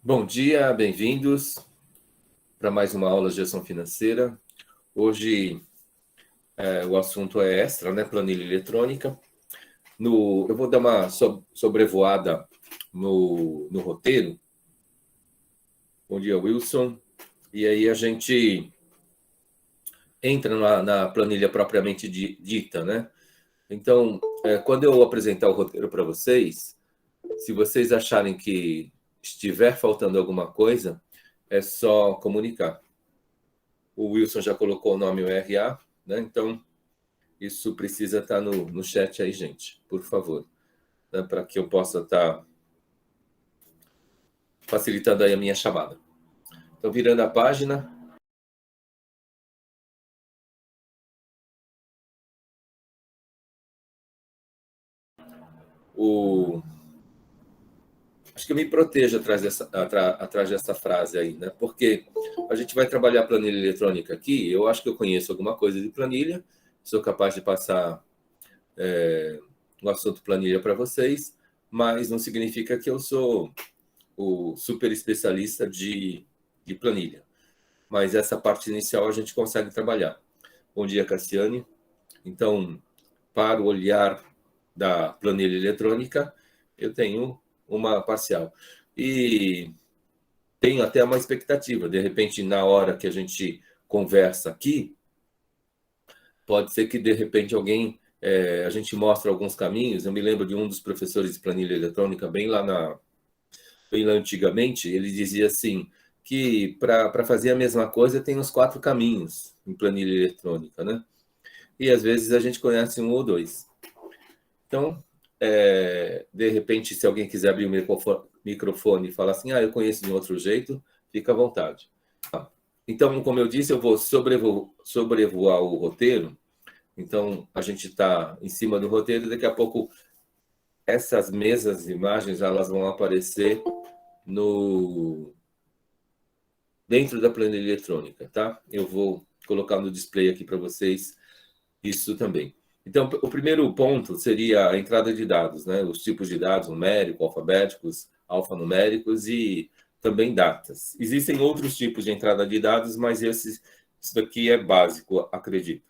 Bom dia, bem-vindos para mais uma aula de gestão financeira. Hoje o assunto é extra, né? Planilha eletrônica. Eu vou dar uma sobrevoada no roteiro. Bom dia, Wilson. E aí a gente entra na planilha propriamente dita, né? Então, quando eu apresentar o roteiro para vocês, se vocês acharem que estiver faltando alguma coisa, é só comunicar. O Wilson já colocou o nome URA, né? Então, isso precisa estar no chat aí, gente, por favor, né? Para que eu possa estar facilitando aí a minha chamada. Então, virando a página. Acho que eu me protejo atrás dessa frase aí, né? Porque a gente vai trabalhar planilha eletrônica aqui, eu acho que eu conheço alguma coisa de planilha, sou capaz de passar o assunto planilha para vocês, mas não significa que eu sou o super especialista de planilha. Mas essa parte inicial a gente consegue trabalhar. Bom dia, Cassiane. Então, para o olhar da planilha eletrônica, eu tenho uma parcial. E tenho até uma expectativa. De repente, na hora que a gente conversa aqui, pode ser que, de repente, a gente mostra alguns caminhos. Eu me lembro de um dos professores de planilha eletrônica, bem lá antigamente, ele dizia assim, que para fazer a mesma coisa tem os 4 caminhos em planilha eletrônica, né? E às vezes a gente conhece um ou dois. Então, de repente, se alguém quiser abrir o microfone e falar assim, eu conheço de um outro jeito, fica à vontade. Então, como eu disse, eu vou sobrevoar o roteiro. Então, a gente está em cima do roteiro, daqui a pouco essas mesas, imagens, elas vão aparecer dentro da planilha eletrônica, tá? Eu vou colocar no display aqui para vocês isso também. Então, o primeiro ponto seria a entrada de dados, né? Os tipos de dados, numérico, alfabéticos, alfanuméricos e também datas. Existem outros tipos de entrada de dados, mas isso daqui é básico, acredito.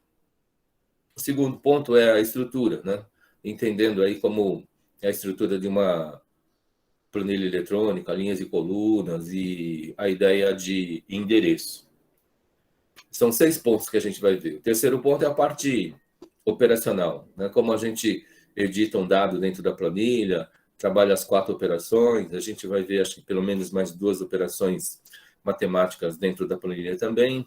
O segundo ponto é a estrutura, né? Entendendo aí como é a estrutura de uma planilha eletrônica, linhas e colunas e a ideia de endereço. São 6 pontos que a gente vai ver. O terceiro ponto é a parte operacional, né? Como a gente edita um dado dentro da planilha, trabalha as 4 operações, a gente vai ver, acho que pelo menos mais 2 operações matemáticas dentro da planilha também.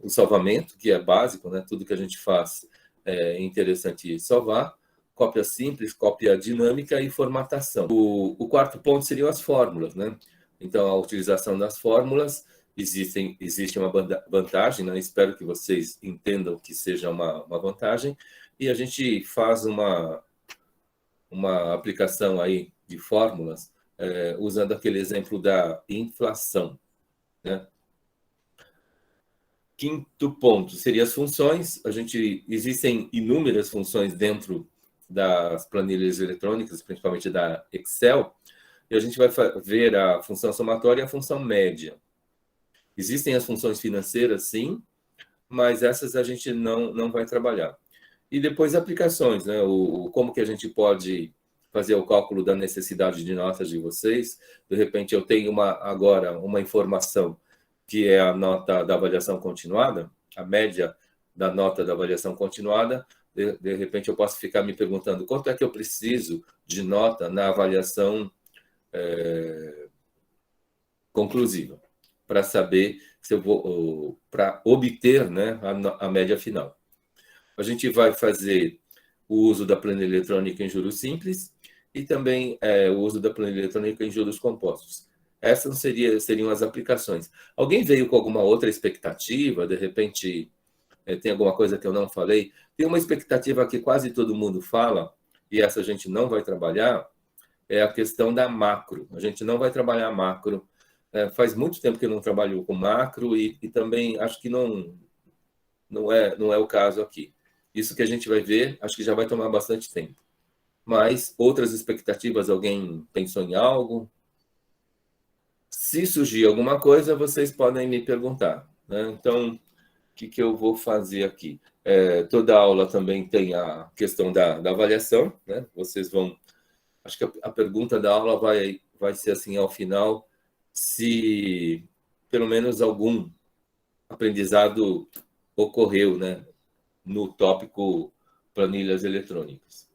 O salvamento, que é básico, né? Tudo que a gente faz é interessante salvar. Cópia simples, cópia dinâmica e formatação. O quarto ponto seriam as fórmulas, né? Então, a utilização das fórmulas, existe uma vantagem, né? Espero que vocês entendam que seja uma vantagem, e a gente faz uma aplicação aí de fórmulas usando aquele exemplo da inflação, né? Quinto ponto seria as funções. Existem inúmeras funções dentro das planilhas eletrônicas, principalmente da Excel, e a gente vai ver a função somatória e a função média. Existem as funções financeiras, sim, mas essas a gente não vai trabalhar. E depois aplicações, né? Como que a gente pode fazer o cálculo da necessidade de notas de vocês. De repente, eu tenho agora uma informação que é a nota da avaliação continuada, a média da nota da avaliação continuada. De repente, eu posso ficar me perguntando quanto é que eu preciso de nota na avaliação conclusiva, para saber se eu vou, para obter, né, a média final. A gente vai fazer o uso da planilha eletrônica em juros simples e também o uso da planilha eletrônica em juros compostos. Essas seriam as aplicações. Alguém veio com alguma outra expectativa? De repente, tem alguma coisa que eu não falei? Tem uma expectativa que quase todo mundo fala, e essa a gente não vai trabalhar, é a questão da macro. A gente não vai trabalhar macro. Faz muito tempo que eu não trabalho com macro e também acho que não é o caso aqui. Isso que a gente vai ver, acho que já vai tomar bastante tempo. Mas outras expectativas, alguém pensou em algo? Se surgir alguma coisa, vocês podem me perguntar, né? Então, o que eu vou fazer aqui? Toda aula também tem a questão da avaliação, né? Vocês vão... Acho que a pergunta da aula vai ser assim, ao final, se pelo menos algum aprendizado ocorreu, né? No tópico planilhas eletrônicas.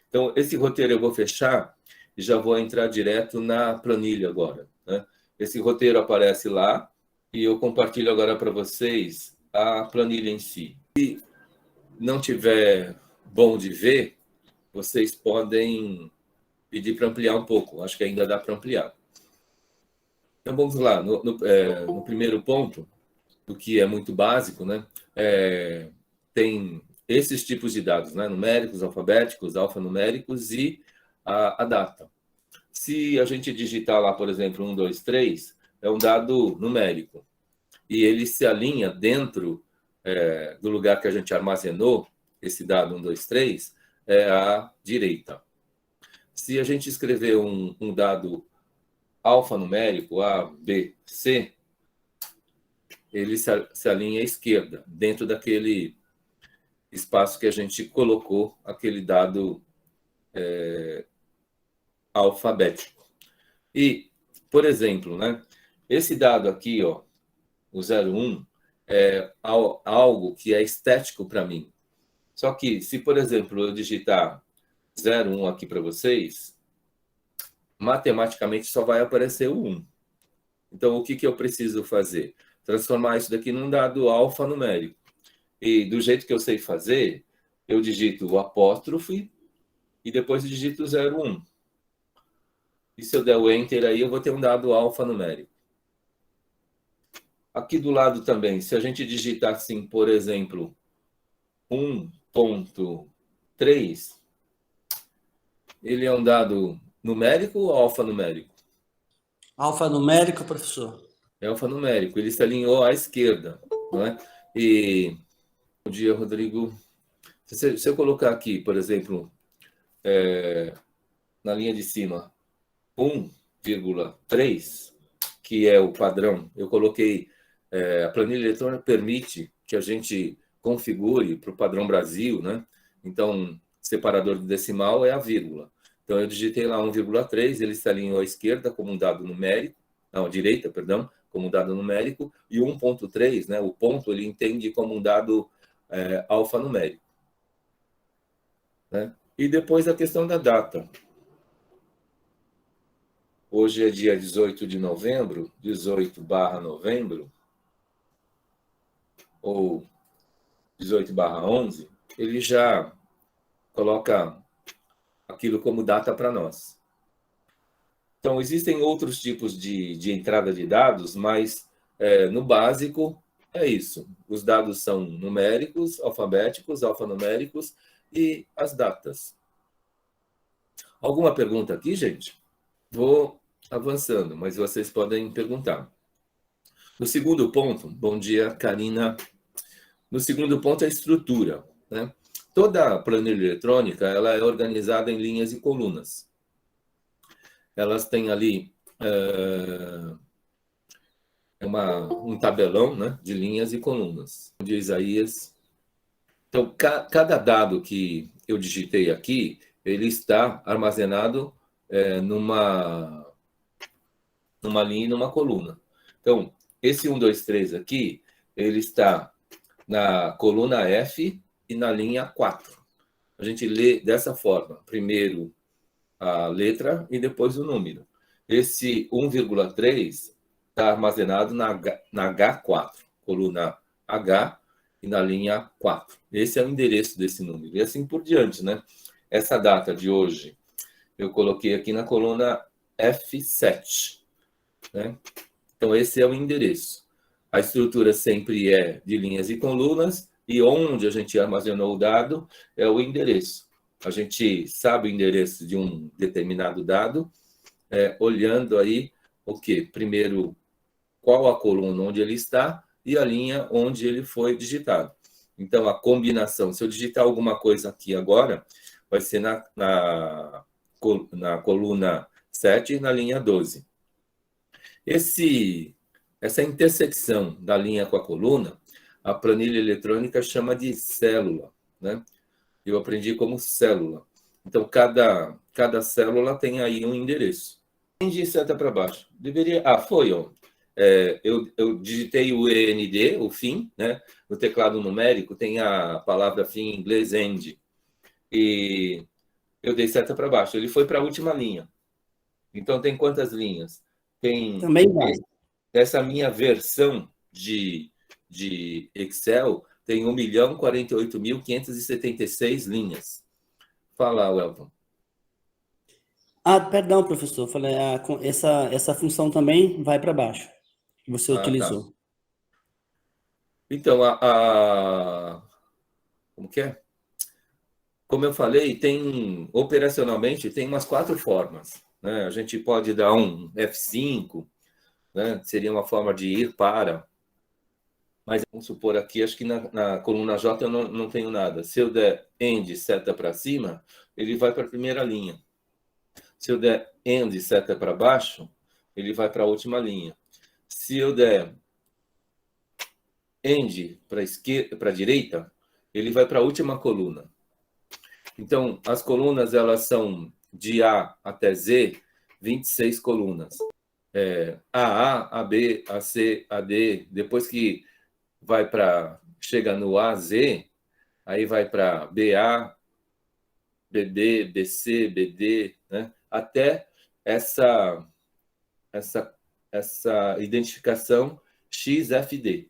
Então, esse roteiro eu vou fechar e já vou entrar direto na planilha agora, né? Esse roteiro aparece lá e eu compartilho agora para vocês a planilha em si. Se não tiver bom de ver, vocês podem pedir para ampliar um pouco. Acho que ainda dá para ampliar. Então, vamos lá. No primeiro ponto, o que é muito básico, né? Tem esses tipos de dados, né? Numéricos, alfabéticos, alfanuméricos e a data. Se a gente digitar lá, por exemplo, 1, 2, 3, é um dado numérico. E ele se alinha dentro do lugar que a gente armazenou esse dado 1, 2, 3, é à direita. Se a gente escrever um dado alfanumérico, A, B, C, ele se alinha à esquerda, dentro daquele espaço que a gente colocou aquele dado alfabético. E, por exemplo, né, esse dado aqui, ó, o 01, é algo que é estético para mim. Só que, se, por exemplo, eu digitar 01 aqui para vocês, matematicamente só vai aparecer o 1. Então, o que eu preciso fazer? Transformar isso daqui num dado alfanumérico. E do jeito que eu sei fazer, eu digito o apóstrofe e depois eu digito 01. E se eu der o Enter aí, eu vou ter um dado alfanumérico. Aqui do lado também, se a gente digitar assim, por exemplo, 1.3, ele é um dado numérico ou alfanumérico? Alfanumérico, professor. É alfanumérico. Ele se alinhou à esquerda, não é? E bom dia, Rodrigo. Se eu colocar aqui, por exemplo, na linha de cima, 1,3, que é o padrão, eu coloquei, a planilha eletrônica permite que a gente configure para o padrão Brasil, né? Então, separador de decimal é a vírgula. Então, eu digitei lá 1,3, ele se alinhou à esquerda como um dado numérico, não, à direita, perdão, como um dado numérico, e 1,3, né? O ponto ele entende como um dado alfanumérico. Né? E depois a questão da data. Hoje é dia 18 de novembro, 18/novembro, ou 18/11, ele já coloca aquilo como data para nós. Então, existem outros tipos de entrada de dados, mas no básico é isso. Os dados são numéricos, alfabéticos, alfanuméricos e as datas. Alguma pergunta aqui, gente? Vou avançando, mas vocês podem perguntar. No segundo ponto, bom dia, Karina. No segundo ponto, é a estrutura, né? Toda planilha eletrônica ela é organizada em linhas e colunas. Elas têm ali um tabelão, né, de linhas e colunas. De Isaías. Então, cada dado que eu digitei aqui, ele está armazenado numa linha e numa coluna. Então, esse 1, 2, 3 aqui, ele está na coluna F e na linha 4. A gente lê dessa forma. Primeiro a letra e depois o número. Esse 1,3 está armazenado na H4, coluna H e na linha 4. Esse é o endereço desse número. E assim por diante, né? Essa data de hoje eu coloquei aqui na coluna F7. Né? Então, esse é o endereço. A estrutura sempre é de linhas e colunas, e onde a gente armazenou o dado é o endereço. A gente sabe o endereço de um determinado dado, olhando aí o quê? Primeiro, qual a coluna onde ele está e a linha onde ele foi digitado. Então, a combinação, se eu digitar alguma coisa aqui agora, vai ser na coluna 7 e na linha 12. Essa intersecção da linha com a coluna, a planilha eletrônica chama de célula, né? Eu aprendi como célula. Então, cada célula tem aí um endereço. De seta para baixo. Deveria. Ah, foi, ó. Eu digitei o END, o fim, né? No teclado numérico tem a palavra fim em inglês end. E eu dei seta para baixo. Ele foi para a última linha. Então, tem quantas linhas? Tem Também vai. essa minha versão de Excel tem 1.048.576 linhas. Fala, Welton. Ah, perdão, professor. Falei, essa função também vai para baixo, que você Ah, tá. utilizou. Então, como que é? Como eu falei, operacionalmente tem umas 4 formas, né? A gente pode dar um F5, né? Seria uma forma de ir para, mas vamos supor aqui, acho que na coluna J eu não tenho nada. Se eu der end seta para cima, ele vai para a primeira linha. Se eu der end seta para baixo, ele vai para a última linha. Se eu der end para esquerda, para a direita, ele vai para a última coluna. Então, as colunas elas são de A até Z, 26 colunas. AA, AB, AC, AD, depois que chega no AZ, aí vai para BA, BB, BC, BD, né? Até essa, essa identificação XFD.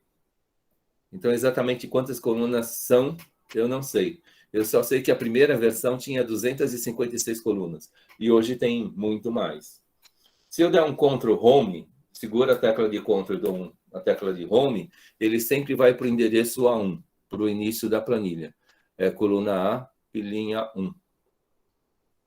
Então, exatamente quantas colunas são, eu não sei. Eu só sei que a primeira versão tinha 256 colunas e hoje tem muito mais. Se eu der um Ctrl Home, segura a tecla de Ctrl e dou a tecla de Home, ele sempre vai para o endereço A1, para o início da planilha. É coluna A e linha 1.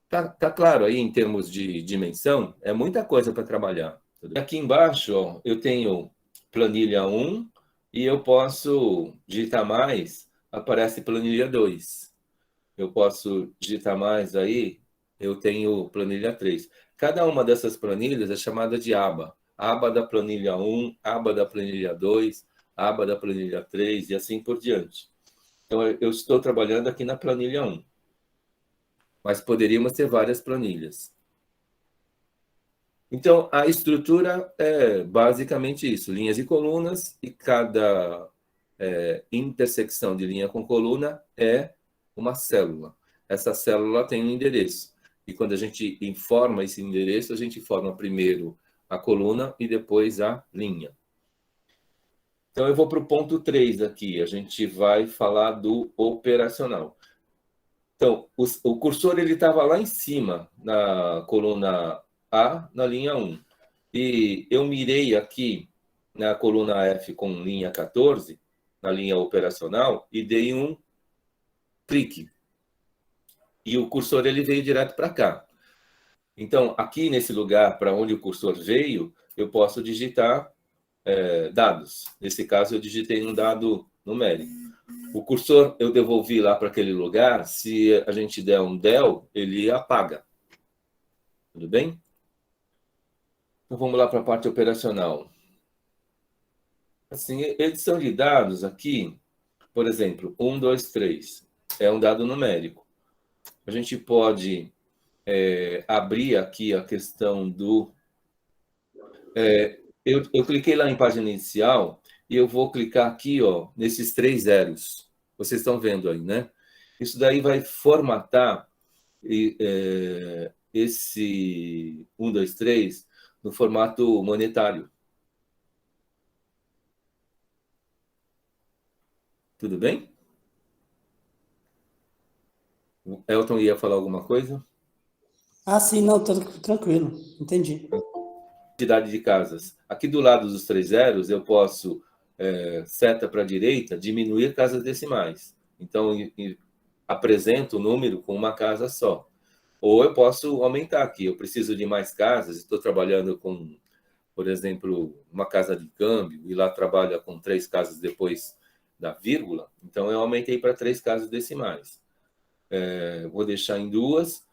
Tá claro aí em termos de dimensão? É muita coisa para trabalhar. Aqui embaixo, ó, eu tenho planilha 1 e eu posso digitar mais, aparece planilha 2. Eu posso digitar mais aí, eu tenho planilha 3. Cada uma dessas planilhas é chamada de aba. Aba da planilha 1, aba da planilha 2, aba da planilha 3 e assim por diante. Então, eu estou trabalhando aqui na planilha 1. Mas poderíamos ter várias planilhas. Então, a estrutura é basicamente isso: linhas e colunas, e cada intersecção de linha com coluna é uma célula. Essa célula tem um endereço. E quando a gente informa esse endereço, a gente informa primeiro a coluna e depois a linha. Então, eu vou para o ponto 3 aqui. A gente vai falar do operacional. Então, o cursor estava lá em cima, na coluna A, na linha 1. E eu mirei aqui na coluna F com linha 14, na linha operacional, e dei um clique. E o cursor veio direto para cá. Então, aqui nesse lugar para onde o cursor veio, eu posso digitar dados. Nesse caso, eu digitei um dado numérico. O cursor eu devolvi lá para aquele lugar. Se a gente der um del, ele apaga. Tudo bem? Então, vamos lá para a parte operacional. Assim, edição de dados aqui, por exemplo, 1, 2, 3, é um dado numérico. A gente pode abrir aqui a questão do... eu cliquei lá em página inicial e eu vou clicar aqui, ó, nesses 3 zeros. Vocês estão vendo aí, né? Isso daí vai formatar esse 1, 2, 3 no formato monetário. Tudo bem? O Elton ia falar alguma coisa? Ah, sim, não, tranquilo, entendi. Quantidade de casas. Aqui do lado dos 3 zeros, eu posso, seta para a direita, diminuir casas decimais. Então, apresento o número com uma casa só. Ou eu posso aumentar aqui. Eu preciso de mais casas, estou trabalhando com, por exemplo, uma casa de câmbio, e lá trabalha com 3 casas depois da vírgula. Então, eu aumentei para 3 casas decimais. Vou deixar em 2,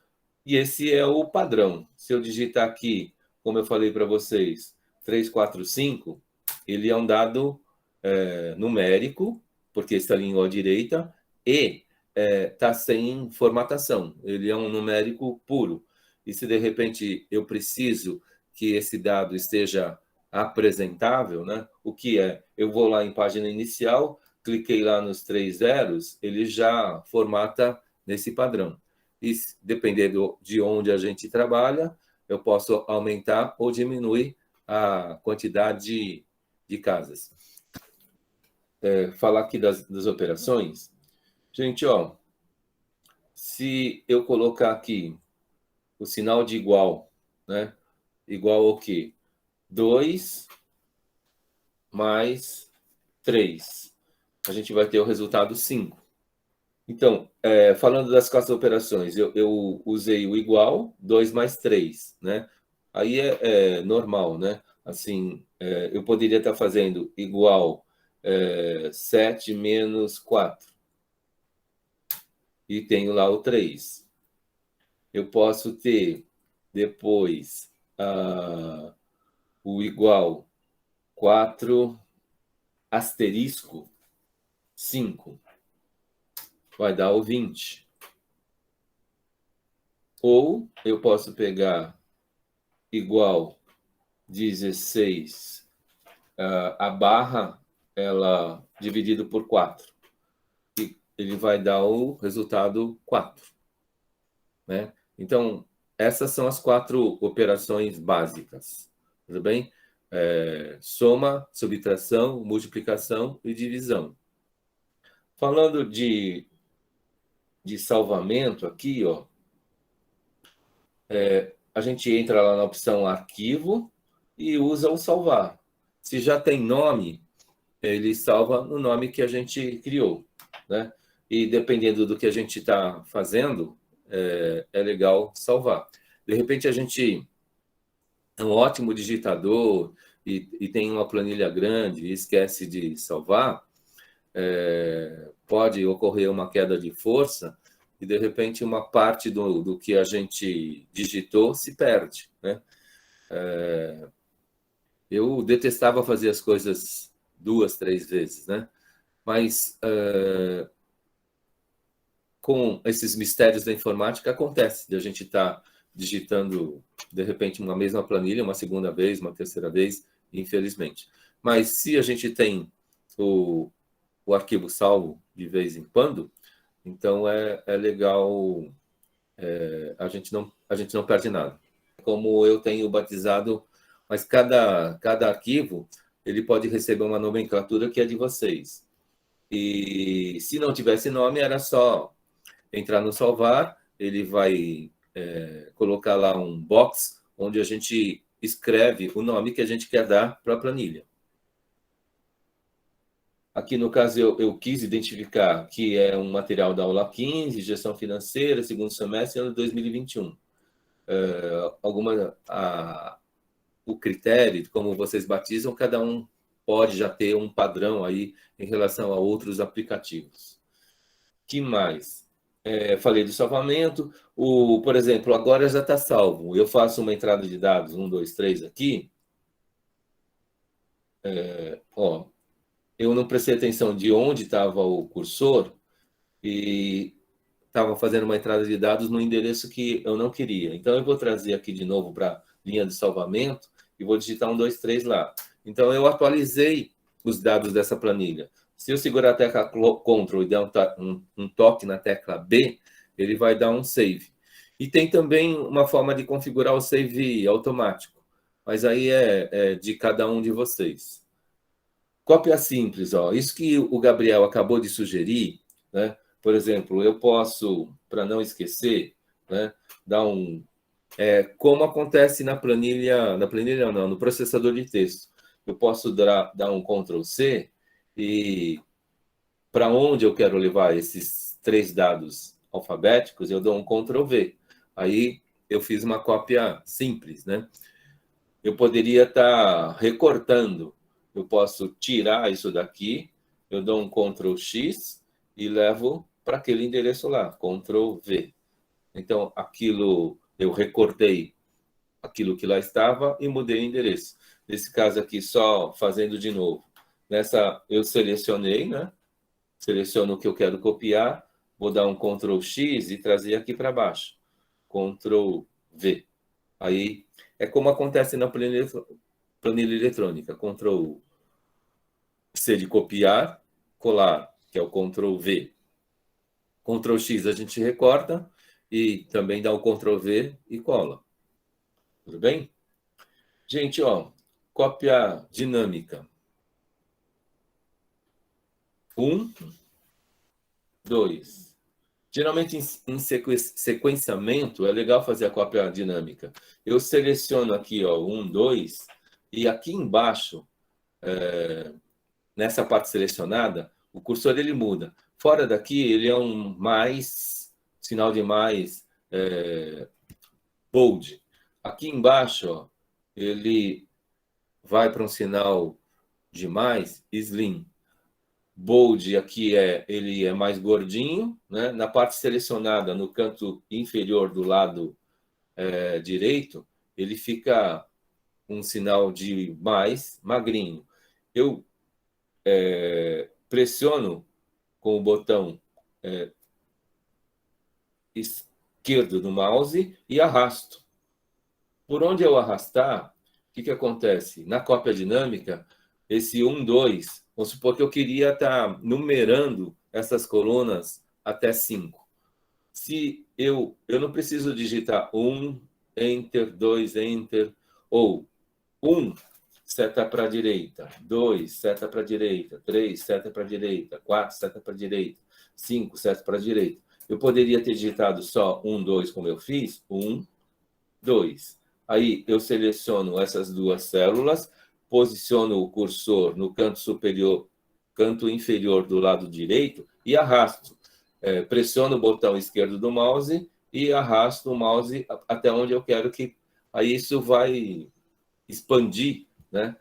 e esse é o padrão. Se eu digitar aqui, como eu falei para vocês, 3, 4, 5, ele é um dado numérico, porque está ali à direita, e está sem formatação. Ele é um numérico puro. E se, de repente, eu preciso que esse dado esteja apresentável, né? O que é? Eu vou lá em página inicial, cliquei lá nos 3 zeros, ele já formata nesse padrão. E, dependendo de onde a gente trabalha, eu posso aumentar ou diminuir a quantidade de casas. Falar aqui das operações. Gente, ó, se eu colocar aqui o sinal de igual, né? Igual ao quê? 2 mais 3. A gente vai ter o resultado 5. Então, falando das 4 operações, eu usei o igual, 2 mais 3, né? Aí é normal, né? Assim, eu poderia estar fazendo igual 7 menos 4. E tenho lá o 3. Eu posso ter depois o igual 4 asterisco 5. Vai dar o 20. Ou eu posso pegar igual 16, a barra, ela dividido por 4. E ele vai dar o resultado 4. Né? Então, essas são as 4 operações básicas. Tudo bem? Soma, subtração, multiplicação e divisão. Falando de salvamento aqui, ó, a gente entra lá na opção arquivo e usa o salvar. Se já tem nome, ele salva no nome que a gente criou, né? E dependendo do que a gente está fazendo, é legal salvar. De repente, a gente é um ótimo digitador e tem uma planilha grande e esquece de salvar, pode ocorrer uma queda de força e, de repente, uma parte do que a gente digitou se perde, né? Eu detestava fazer as coisas 2, 3 vezes, né? Mas com esses mistérios da informática acontece de a gente estar digitando, de repente, uma mesma planilha, uma segunda vez, uma terceira vez, infelizmente. Mas se a gente tem o arquivo salvo de vez em quando, então é legal, a gente não perde nada. Como eu tenho batizado, mas cada arquivo ele pode receber uma nomenclatura que é de vocês. E se não tivesse nome, era só entrar no salvar, ele vai colocar lá um box onde a gente escreve o nome que a gente quer dar para a planilha. Aqui, no caso, eu quis identificar que é um material da aula 15, gestão financeira, segundo semestre, ano 2021. O critério, como vocês batizam, cada um pode já ter um padrão aí em relação a outros aplicativos. Que mais? Falei do salvamento. Por exemplo, agora já está salvo. Eu faço uma entrada de dados 1, 2, 3 aqui. Ó, eu não prestei atenção de onde estava o cursor e estava fazendo uma entrada de dados no endereço que eu não queria. Então, eu vou trazer aqui de novo para a linha de salvamento e vou digitar 1, 2, 3 lá. Então, eu atualizei os dados dessa planilha. Se eu segurar a tecla Ctrl e der um toque na tecla B, ele vai dar um save. E tem também uma forma de configurar o save automático, mas aí é de cada um de vocês. Cópia simples, ó. Isso que o Gabriel acabou de sugerir, né? Por exemplo, eu posso, para não esquecer, né, dar como acontece na planilha não, no processador de texto. Eu posso dar um Ctrl C e para onde eu quero levar esses 3 dados alfabéticos, eu dou um Ctrl V. Aí eu fiz uma cópia simples, né? Eu poderia estar recortando. Eu posso tirar isso daqui, eu dou um Ctrl X e levo para aquele endereço lá, Ctrl V. Então, aquilo eu recortei aquilo que lá estava e mudei o endereço. Nesse caso aqui, só fazendo de novo. Nessa, eu selecionei, né? Seleciono o que eu quero copiar, vou dar um Ctrl X e trazer aqui para baixo. Ctrl V. Aí, é como acontece na planilha eletrônica. Ctrl C de copiar, colar, que é o Ctrl V. Ctrl X a gente recorta e também dá o Ctrl V e cola. Tudo bem? Gente, ó, cópia dinâmica. 1, 2. Geralmente, em sequenciamento, é legal fazer a cópia dinâmica. Eu seleciono aqui, ó, 1, 2, e aqui embaixo, nessa parte selecionada, o cursor ele muda. Fora daqui, ele é um mais, sinal de mais, bold. Aqui embaixo, ó, ele vai para um sinal de mais, slim. Bold aqui ele é mais gordinho, né? Na parte selecionada, no canto inferior do lado direito, ele fica um sinal de mais magrinho. Eu pressiono com o botão esquerdo do mouse e arrasto. Por onde eu arrastar, o que acontece? Na cópia dinâmica, esse 1, 2, vamos supor que eu queria estar numerando essas colunas até 5. Se eu não preciso digitar 1, Enter, 2, Enter, ou 1, seta para a direita, 2, seta para a direita, 3, seta para a direita, 4, seta para a direita, 5, seta para a direita. Eu poderia ter digitado só 1, 2, como eu fiz, 1, 2. Aí eu seleciono essas duas células, posiciono o cursor no canto superior, canto inferior do lado direito e arrasto. Pressiono o botão esquerdo do mouse e arrasto o mouse até onde eu quero que... Aí isso vai expandir, né,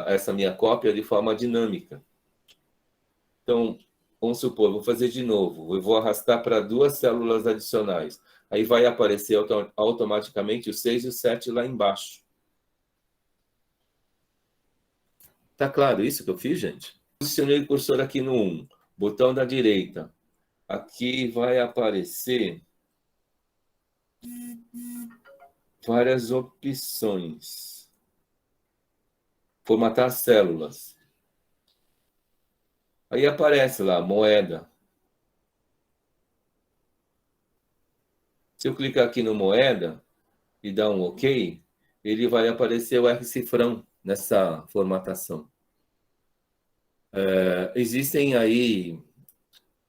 essa minha cópia de forma dinâmica. Então, vamos supor, vou fazer de novo. Eu vou arrastar para duas células adicionais. Aí vai aparecer automaticamente o 6 e o 7 lá embaixo. Tá claro isso que eu fiz, gente? Posicionei o cursor aqui no 1, botão da direita. Aqui vai aparecer várias opções. Formatar células. Aí aparece lá, moeda. Se eu clicar aqui no moeda e dar um OK, ele vai aparecer o R-cifrão nessa formatação. Existem aí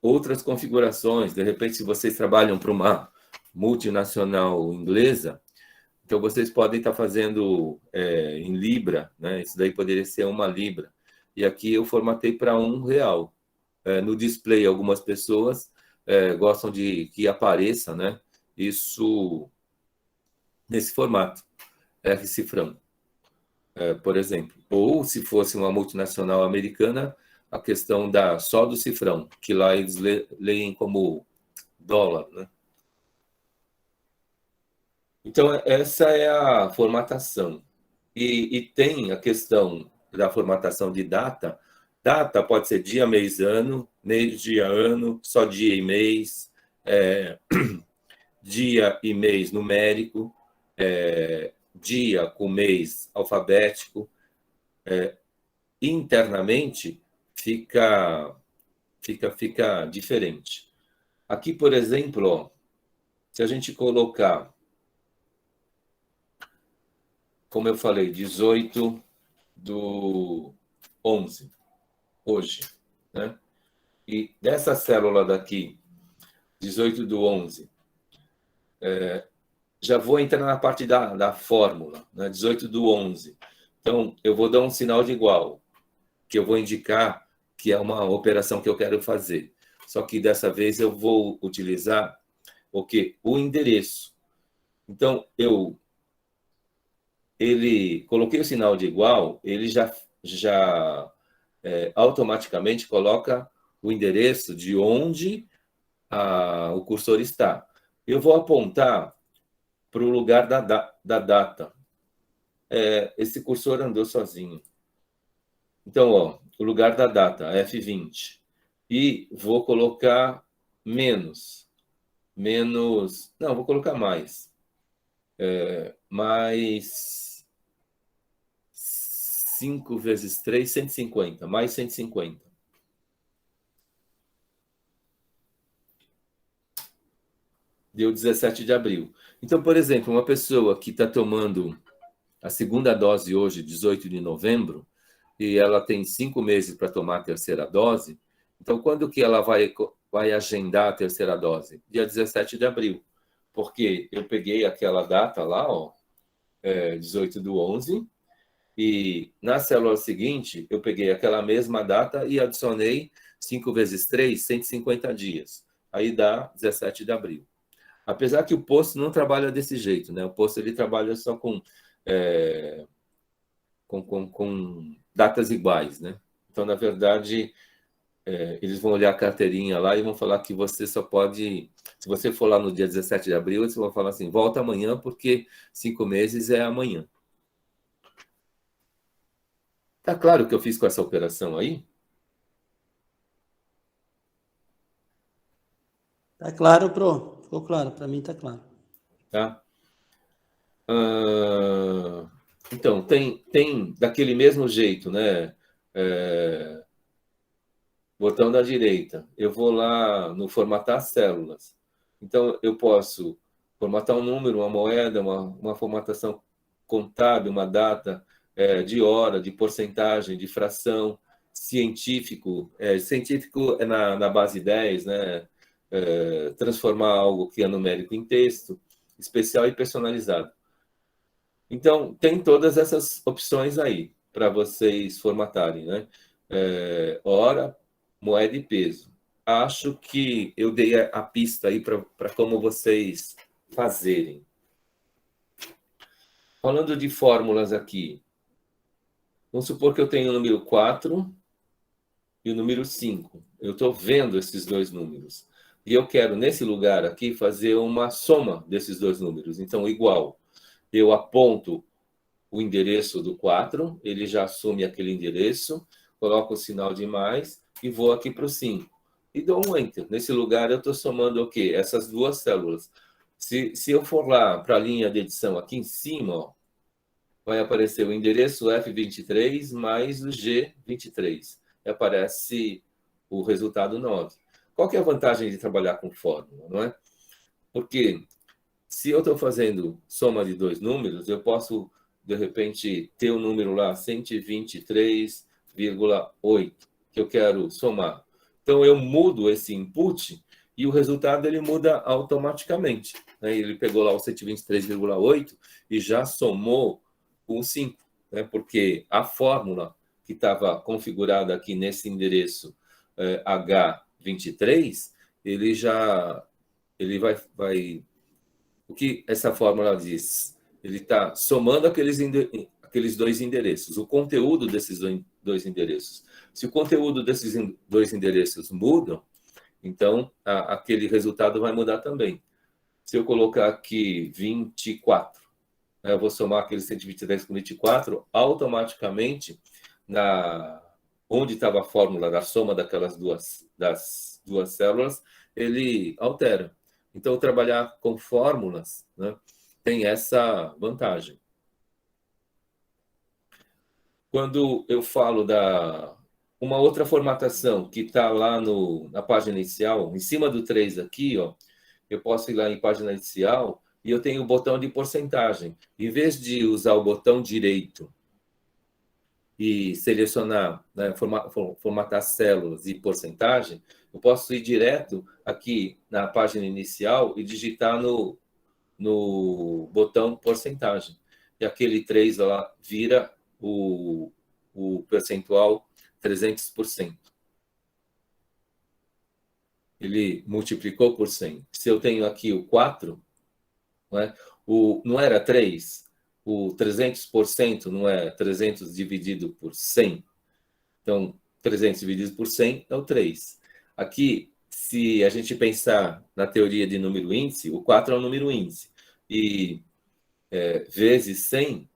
outras configurações. De repente, se vocês trabalham para uma multinacional inglesa, então vocês podem estar fazendo em Libra, né? Isso daí poderia ser uma Libra. E aqui eu formatei para R$1. No display, algumas pessoas gostam de que apareça, né? Isso nesse formato, R-cifrão, por exemplo. Ou, se fosse uma multinacional americana, a questão só do cifrão, que lá eles leem como dólar, né? Então, essa é a formatação. E tem a questão da formatação de data. Data pode ser dia, mês, ano, mês, dia, ano, só dia e mês, dia e mês numérico, dia com mês alfabético. Internamente, fica diferente. Aqui, por exemplo, ó, se a gente colocar, como eu falei, 18/11, hoje, né? E dessa célula daqui, 18/11, já vou entrar na parte da fórmula, né? 18/11. Então, eu vou dar um sinal de igual, que eu vou indicar que é uma operação que eu quero fazer. Só que dessa vez eu vou utilizar o quê? O endereço. Então, coloquei o sinal de igual, ele já automaticamente coloca o endereço de onde o cursor está. Eu vou apontar para o lugar da data. Esse cursor andou sozinho. Então, ó, o lugar da data, F20. E vou colocar menos. Não, vou colocar mais. Mais 5 vezes 3, 150. Mais 150. Deu 17 de abril. Então, por exemplo, uma pessoa que está tomando a segunda dose hoje, 18 de novembro, e ela tem 5 meses para tomar a terceira dose, então quando que ela vai agendar a terceira dose? Dia 17 de abril. Porque eu peguei aquela data lá, ó, 18 do 11, e na célula seguinte, eu peguei aquela mesma data e adicionei 5 vezes 3, 150 dias. Aí dá 17 de abril. Apesar que o posto não trabalha desse jeito, né? O posto ele trabalha só com datas iguais, né? Então, na verdade, eles vão olhar a carteirinha lá e vão falar que você só pode... Se você for lá no dia 17 de abril, eles vão falar assim, volta amanhã, porque 5 meses é amanhã. Tá claro o que eu fiz com essa operação aí? Tá claro, Pro? Ficou claro, para mim tá claro. Tá? Então, tem daquele mesmo jeito, né? Botão da direita. Eu vou lá no formatar células. Então, eu posso formatar um número, uma moeda, uma formatação contábil, uma data de hora, de porcentagem, de fração, científico. Científico é na base 10, né? Transformar algo que é numérico em texto, especial e personalizado. Então, tem todas essas opções aí para vocês formatarem, né? Hora, moeda e peso. Acho que eu dei a pista aí para como vocês fazerem. Falando de fórmulas aqui, vamos supor que eu tenho o número 4 e o número 5. Eu estou vendo esses dois números. E eu quero, nesse lugar aqui, fazer uma soma desses dois números. Então, igual. Eu aponto o endereço do 4, ele já assume aquele endereço, coloco o sinal de mais e vou aqui para o 5. E dou um Enter. Nesse lugar eu estou somando o quê? Essas duas células. Se eu for lá para a linha de edição aqui em cima, ó, vai aparecer o endereço F23 mais o G23. E aparece o resultado 9. Qual que é a vantagem de trabalhar com fórmula, não é? Porque se eu estou fazendo soma de dois números, eu posso, de repente, ter um número lá, 123,8, que eu quero somar. Então, eu mudo esse input e o resultado ele muda automaticamente, né? Ele pegou lá o 123,8 e já somou com 5, né? Porque a fórmula que estava configurada aqui nesse endereço H23, ele vai o que essa fórmula diz? Ele está somando aqueles dois endereços, o conteúdo desses dois endereços. Se o conteúdo desses dois endereços mudam, então aquele resultado vai mudar também. Se eu colocar aqui 24, né, eu vou somar aquele 123 com 24, automaticamente, onde estava a fórmula da soma das duas células, ele altera. Então, trabalhar com fórmulas, né, tem essa vantagem. Quando eu falo uma outra formatação que está lá na página inicial, em cima do 3 aqui, ó, eu posso ir lá em página inicial e eu tenho o botão de porcentagem. Em vez de usar o botão direito e selecionar, né, formatar células e porcentagem, eu posso ir direto aqui na página inicial e digitar no botão porcentagem. E aquele 3 lá vira o percentual 300%. Ele multiplicou por 100. Se eu tenho aqui o 4, não era 3? O 300% não é 300 dividido por 100? Então, 300 dividido por 100 é o 3. Aqui, se a gente pensar na teoria de número índice, o 4 é um número índice. e vezes 100,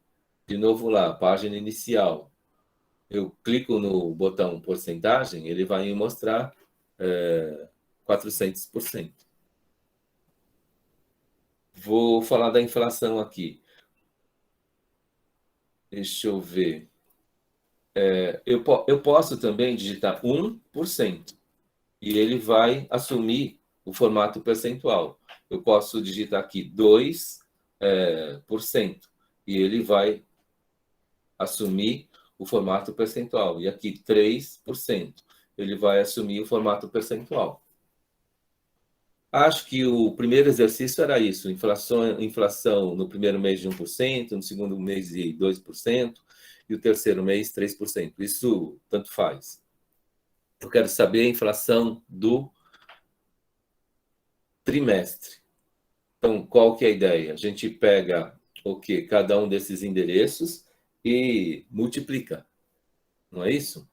de novo lá, página inicial. Eu clico no botão porcentagem, ele vai me mostrar 400%. Vou falar da inflação aqui. Deixa eu ver. Eu posso também digitar 1%, e ele vai assumir o formato percentual. Eu posso digitar aqui 2%, e ele vai assumir o formato percentual. E aqui 3%, ele vai assumir o formato percentual. Acho que o primeiro exercício era isso, inflação no primeiro mês de 1%, no segundo mês de 2%, e o terceiro mês 3%. Isso tanto faz. Eu quero saber a inflação do trimestre. Então, qual que é a ideia? A gente pega o quê? Cada um desses endereços e multiplica, não é isso?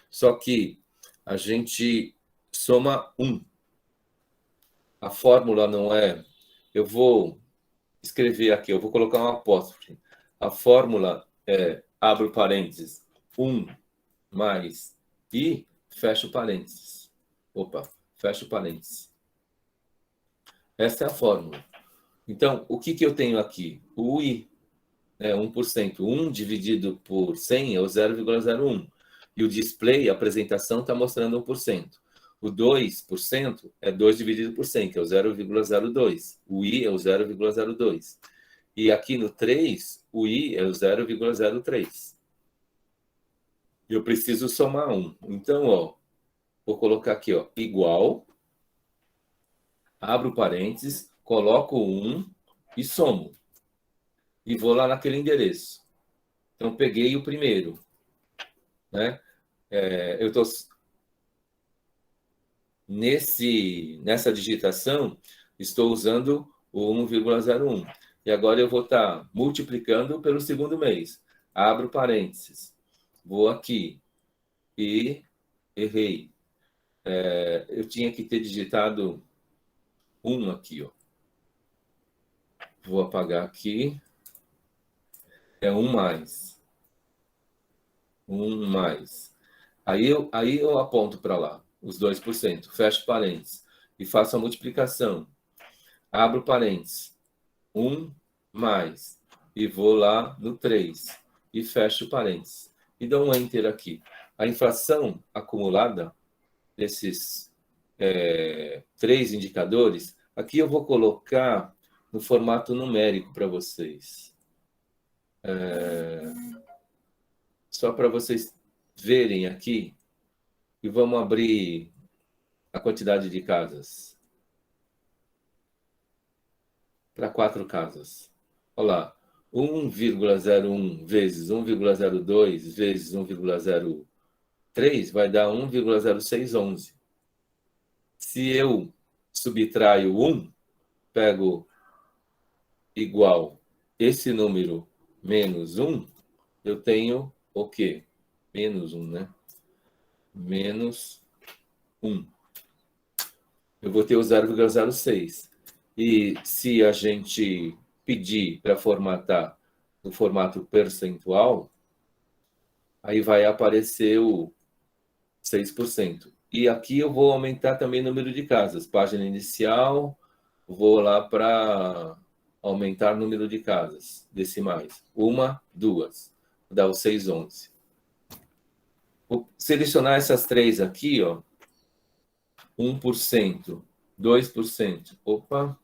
Só que a gente soma 1. A fórmula não é... Eu vou escrever aqui, eu vou colocar um apóstrofe. A fórmula é, abro parênteses, 1 mais I, fecho parênteses. Opa, fecho parênteses. Essa é a fórmula. Então, o que eu tenho aqui? O I, 1%. 1 dividido por 100 é o 0,01. E o display, a apresentação, está mostrando 1%. O 2% é 2 dividido por 100, que é o 0,02. O I é o 0,02. E aqui no 3, o I é o 0,03. Eu preciso somar 1. Então, ó, vou colocar aqui, ó, igual, abro parênteses, coloco 1 e somo. E vou lá naquele endereço. Então, peguei o primeiro, né? Eu estou nessa digitação, estou usando o 1,01. E agora eu vou estar multiplicando pelo segundo mês. Abro parênteses. Vou aqui e errei. Eu tinha que ter digitado 1 aqui, ó. Vou apagar aqui. É 1 mais. 1 mais. Aí eu aponto para lá, os 2%, fecho parênteses e faço a multiplicação. Abro parênteses, 1 mais, e vou lá no 3 e fecho parênteses. E dou um Enter aqui. A inflação acumulada desses 3 indicadores, aqui eu vou colocar no formato numérico para vocês. Só para vocês verem aqui, e vamos abrir a quantidade de casas. Para 4 casas. Olha lá, 1,01 vezes 1,02 vezes 1,03 vai dar 1,0611. Se eu subtraio 1, pego igual esse número menos 1, eu tenho o quê? Menos 1, né? Menos 1. Eu vou ter o 0,06. E se a gente pedir para formatar no formato percentual, aí vai aparecer o 6%. E aqui eu vou aumentar também o número de casas. Página inicial, vou lá para aumentar o número de casas decimais. 1, 2, dá o 611. Vou selecionar essas 3 aqui, ó. 1%, 2%. Opa!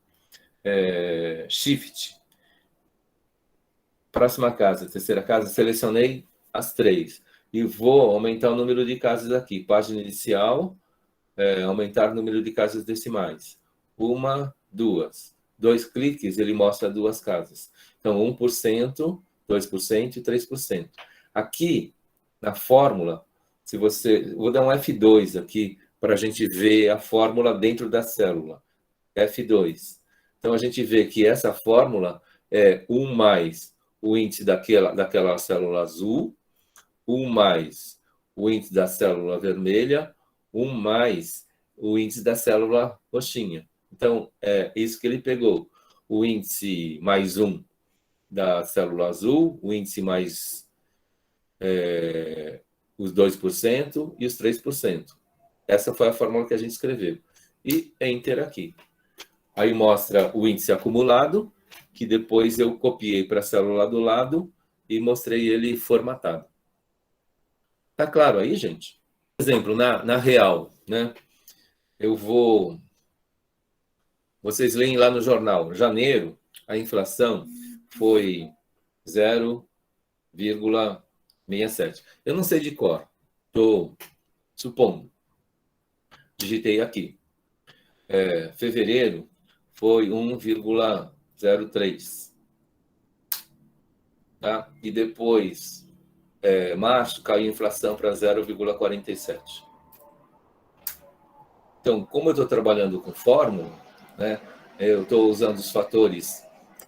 Shift. Próxima casa, terceira casa, selecionei as 3. E vou aumentar o número de casas aqui. Página inicial, aumentar o número de casas decimais. 1, 2. 2 cliques, ele mostra 2 casas. Então, 1%, 2% e 3%. Aqui, na fórmula, vou dar um F2 aqui, para a gente ver a fórmula dentro da célula. F2. Então, a gente vê que essa fórmula é 1 mais o índice daquela célula azul, 1 mais o índice da célula vermelha, 1 mais o índice da célula roxinha. Então, é isso que ele pegou. o índice mais 1 da célula azul, o índice mais os 2% e os 3%. Essa foi a fórmula que a gente escreveu. E Enter aqui. Aí mostra o índice acumulado, que depois eu copiei para a célula do lado e mostrei ele formatado. Tá claro aí, gente? Por exemplo, na real, né? Eu vou... Vocês leem lá no jornal, janeiro, a inflação foi 0,67. Eu não sei de cor, estou supondo. Digitei aqui. Fevereiro foi 1,03. Tá? E depois, março, caiu a inflação para 0,47. Então, como eu estou trabalhando com fórmula, né, eu estou usando os fatores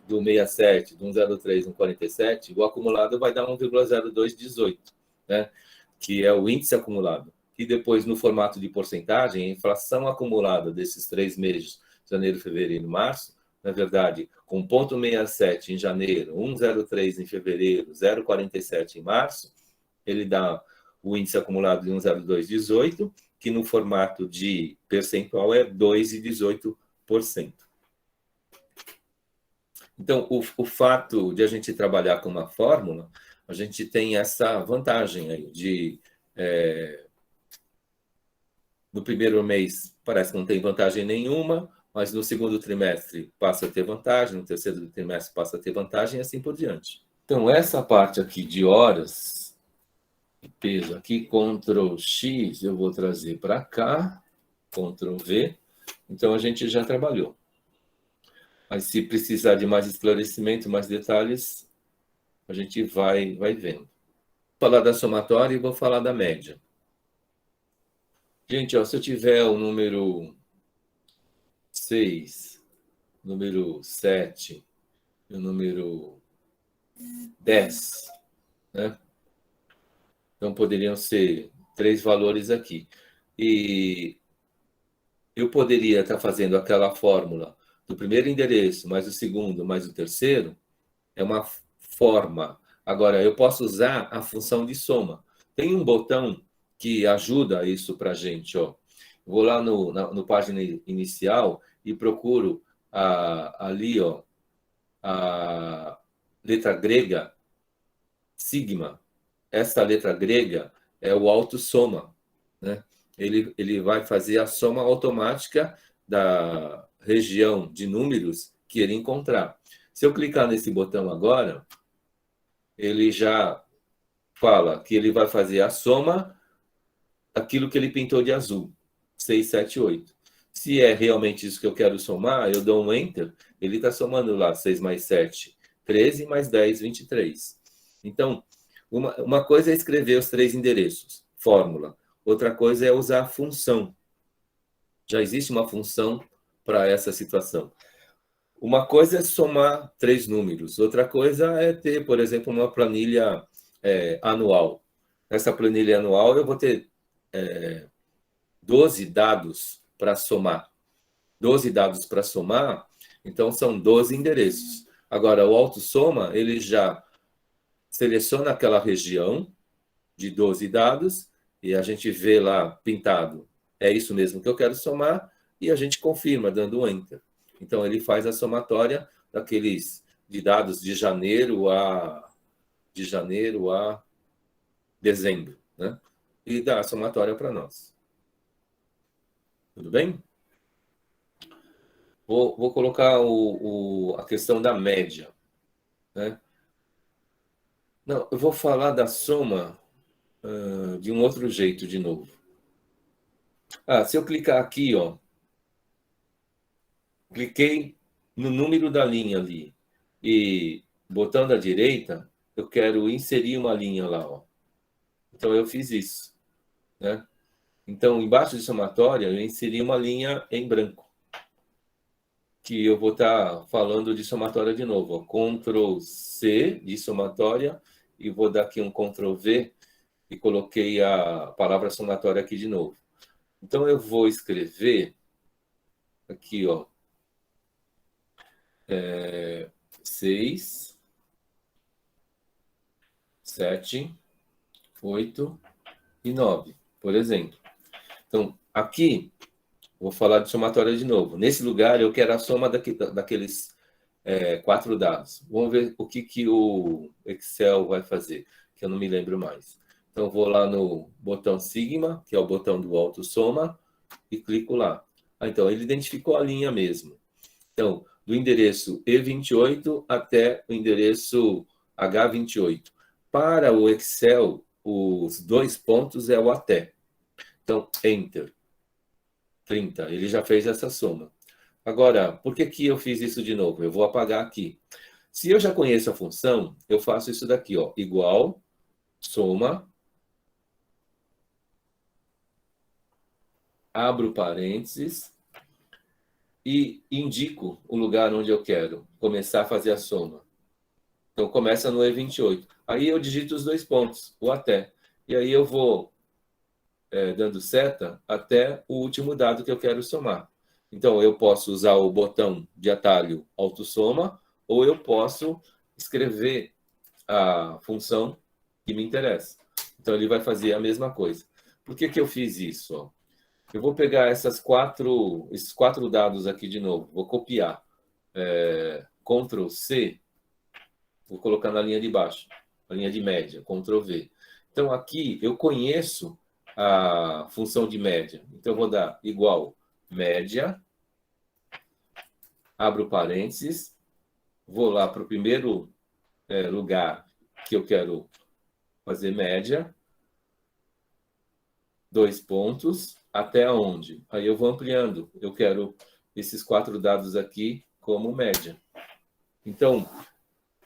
do 67, do 1,03, do 1,47, o acumulado vai dar 1,0218, né, que é o índice acumulado. E depois, no formato de porcentagem, a inflação acumulada desses 3 meses, janeiro, fevereiro e março, na verdade, com 0,67 em janeiro, 1,03 em fevereiro, 0,47 em março, ele dá o índice acumulado de 1,0218, que no formato de percentual é 2,18%. Então, o fato de a gente trabalhar com uma fórmula, a gente tem essa vantagem aí de... no primeiro mês parece que não tem vantagem nenhuma, mas no segundo trimestre passa a ter vantagem, no terceiro trimestre passa a ter vantagem e assim por diante. Então, essa parte aqui de horas... peso aqui, Ctrl X, eu vou trazer para cá, Ctrl V. Então, a gente já trabalhou. Mas se precisar de mais esclarecimento, mais detalhes, a gente vai vendo. Vou falar da somatória e vou falar da média. Gente, ó, se eu tiver o número 6, número 7 e o número 10, né? Então, poderiam ser 3 valores aqui. E eu poderia estar fazendo aquela fórmula do primeiro endereço, mais o segundo, mais o terceiro, é uma forma. Agora, eu posso usar a função de soma. Tem um botão que ajuda isso para a gente. Ó. Vou lá no página inicial e procuro ali ó, a letra grega, sigma. Essa letra grega é o autossoma, né? Ele vai fazer a soma automática da região de números que ele encontrar. Se eu clicar nesse botão agora, ele já fala que ele vai fazer a soma daquilo que ele pintou de azul, 6, 7, 8. Se é realmente isso que eu quero somar, eu dou um Enter, ele está somando lá 6 mais 7, 13, mais 10, 23. Então, uma coisa é escrever os 3 endereços, fórmula. Outra coisa é usar a função. Já existe uma função para essa situação. Uma coisa é somar 3 números. Outra coisa é ter, por exemplo, uma planilha anual. Nessa planilha anual, eu vou ter 12 dados para somar. 12 dados para somar, então são 12 endereços. Agora, o autossoma, ele já seleciona aquela região de 12 dados e a gente vê lá pintado, é isso mesmo que eu quero somar, e a gente confirma dando Enter. Então, ele faz a somatória daqueles de dados de janeiro a dezembro, né? E dá a somatória para nós. Tudo bem? Vou colocar a questão da média, né? Não, eu vou falar da soma de um outro jeito de novo. Se eu clicar aqui, ó, cliquei no número da linha ali e botão da direita, eu quero inserir uma linha lá, ó. Então eu fiz isso, né? Então, embaixo de somatória, eu inseri uma linha em branco, que eu vou estar falando de somatória de novo, ó. Ctrl C de somatória e vou dar aqui um Ctrl V e coloquei a palavra somatória aqui de novo. Então eu vou escrever aqui, ó, 6, 7, 8 e 9, por exemplo. Então, aqui, vou falar de somatória de novo. Nesse lugar, eu quero a soma daqueles 4 dados. Vamos ver o que o Excel vai fazer, que eu não me lembro mais. Então, vou lá no botão Sigma, que é o botão do autossoma, e clico lá. Então, ele identificou a linha mesmo. Então, do endereço E28 até o endereço H28. Para o Excel, os 2 pontos é o até. Então, Enter. 30. Ele já fez essa soma. Agora, por que eu fiz isso de novo? Eu vou apagar aqui. Se eu já conheço a função, eu faço isso daqui, ó, igual, soma, abro parênteses e indico o lugar onde eu quero começar a fazer a soma. Então, começa no E28. Aí eu digito os 2 pontos, o até. E aí eu vou dando seta até o último dado que eu quero somar. Então, eu posso usar o botão de atalho autossoma, ou eu posso escrever a função que me interessa. Então, ele vai fazer a mesma coisa. Por que eu fiz isso? Eu vou pegar esses 4 dados aqui de novo, vou copiar. Ctrl C, vou colocar na linha de baixo, a linha de média, Ctrl V. Então, aqui eu conheço a função de média. Então, eu vou dar igual média, abro parênteses, vou lá para o primeiro lugar que eu quero fazer média, 2 pontos, até onde? Aí eu vou ampliando. Eu quero esses 4 dados aqui como média. Então,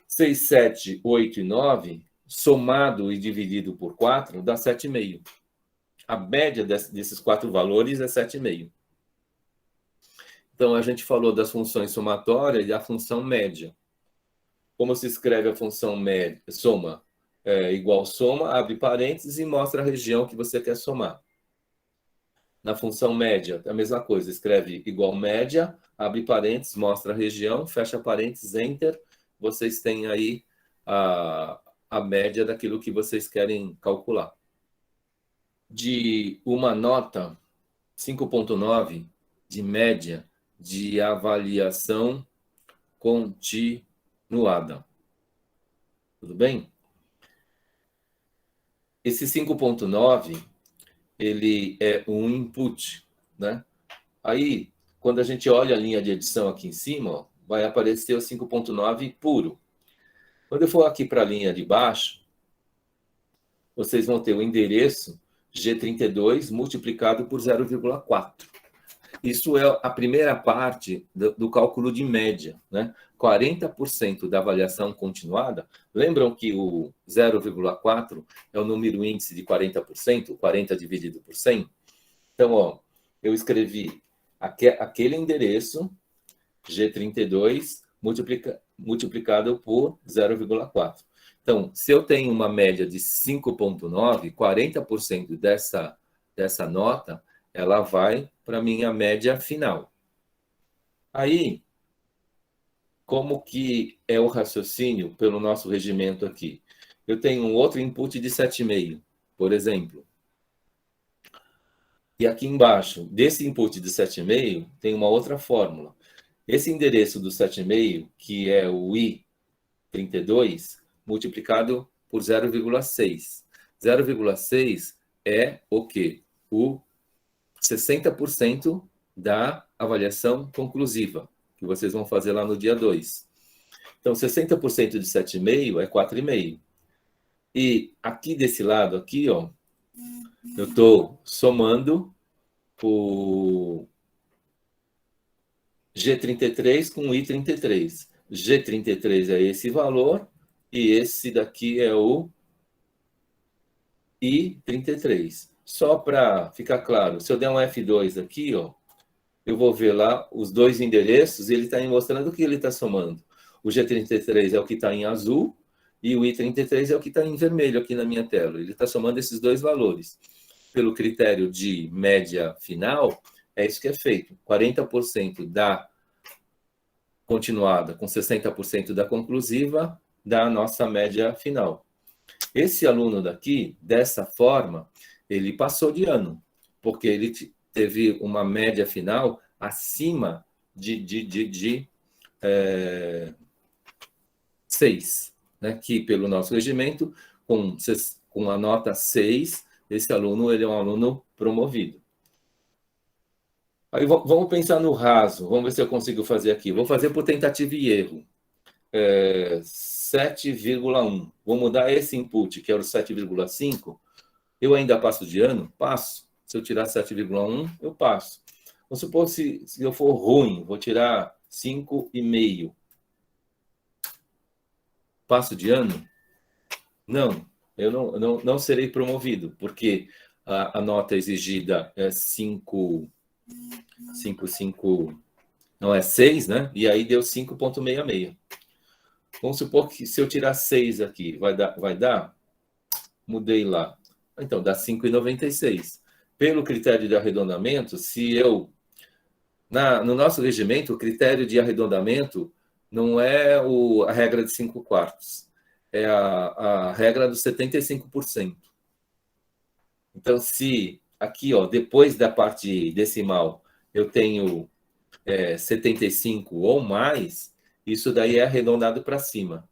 6, 7, 8 e 9, somado e dividido por 4, dá 7,5. A média desses 4 valores é 7,5. Então, a gente falou das funções somatória e da função média. Como se escreve a função média, soma? Igual soma, abre parênteses e mostra a região que você quer somar. Na função média, é a mesma coisa. Escreve igual média, abre parênteses, mostra a região, fecha parênteses, enter. Vocês têm aí a média daquilo que vocês querem calcular. De uma nota 5,9 de média de avaliação continuada. Tudo bem? Esse 5,9 ele é um input, né? Aí, quando a gente olha a linha de edição aqui em cima, ó, vai aparecer o 5,9 puro. Quando eu for aqui para a linha de baixo, vocês vão ter o endereço G32 multiplicado por 0,4. Isso é a primeira parte do cálculo de média, né? 40% da avaliação continuada. Lembram que o 0,4 é o número índice de 40%, 40 dividido por 100? Então, ó, eu escrevi aquele endereço, G32, multiplicado por 0,4. Então, se eu tenho uma média de 5,9, 40% dessa nota, ela vai para a minha média final. Aí, como que é o raciocínio pelo nosso regimento aqui? Eu tenho um outro input de 7,5, por exemplo. E aqui embaixo, desse input de 7,5, tem uma outra fórmula. Esse endereço do 7,5, que é o I32, multiplicado por 0,6. 0,6 é o quê? O 60% da avaliação conclusiva, que vocês vão fazer lá no dia 2. Então, 60% de 7,5 é 4,5. E aqui desse lado, aqui, ó, eu estou somando o G33 com o I33. G33 é esse valor e esse daqui é o I33. Só para ficar claro, se eu der um F2 aqui, ó, eu vou ver lá os 2 endereços e ele está me mostrando o que ele está somando. O G33 é o que está em azul e o I33 é o que está em vermelho aqui na minha tela. Ele está somando esses 2 valores. Pelo critério de média final, é isso que é feito. 40% da continuada com 60% da conclusiva, dá a nossa média final. Esse aluno daqui, dessa forma, ele passou de ano, porque ele teve uma média final acima de 6, né? Que pelo nosso regimento, com a nota 6, esse aluno ele é um aluno promovido. Aí vamos pensar no raso, vamos ver se eu consigo fazer aqui. Vou fazer por tentativa e erro. 7,1. Vou mudar esse input, que era o 7,5. Eu ainda passo de ano? Passo. Se eu tirar 7,1, eu passo. Vamos supor se eu for ruim, vou tirar 5,5. Passo de ano? Não, eu não serei promovido, porque a nota exigida é 5, não é 6, né? E aí deu 5,66. Vamos supor que se eu tirar 6 aqui, vai dar? Mudei lá. Então, dá 5,96. Pelo critério de arredondamento, se eu... no nosso regimento, o critério de arredondamento não é a regra de 5 quartos. É a regra dos 75%. Então, se aqui, ó, depois da parte decimal, eu tenho 75 ou mais, isso daí é arredondado para cima.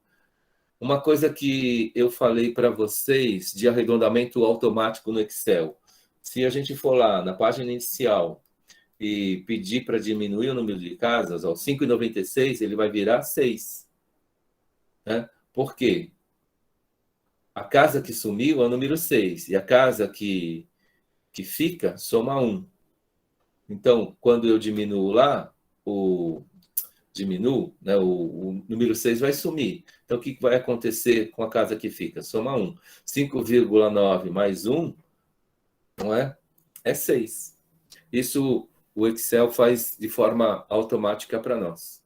Uma coisa que eu falei para vocês de arredondamento automático no Excel. Se a gente for lá na página inicial e pedir para diminuir o número de casas, 5,96, ele vai virar 6. Né? Por quê? A casa que sumiu é o número 6, e a casa que fica soma 1. Então, quando eu diminuo lá, né, o número 6 vai sumir. Então, o que vai acontecer com a casa que fica? Soma 1. 5,9 mais 1, não é? É 6. Isso o Excel faz de forma automática para nós.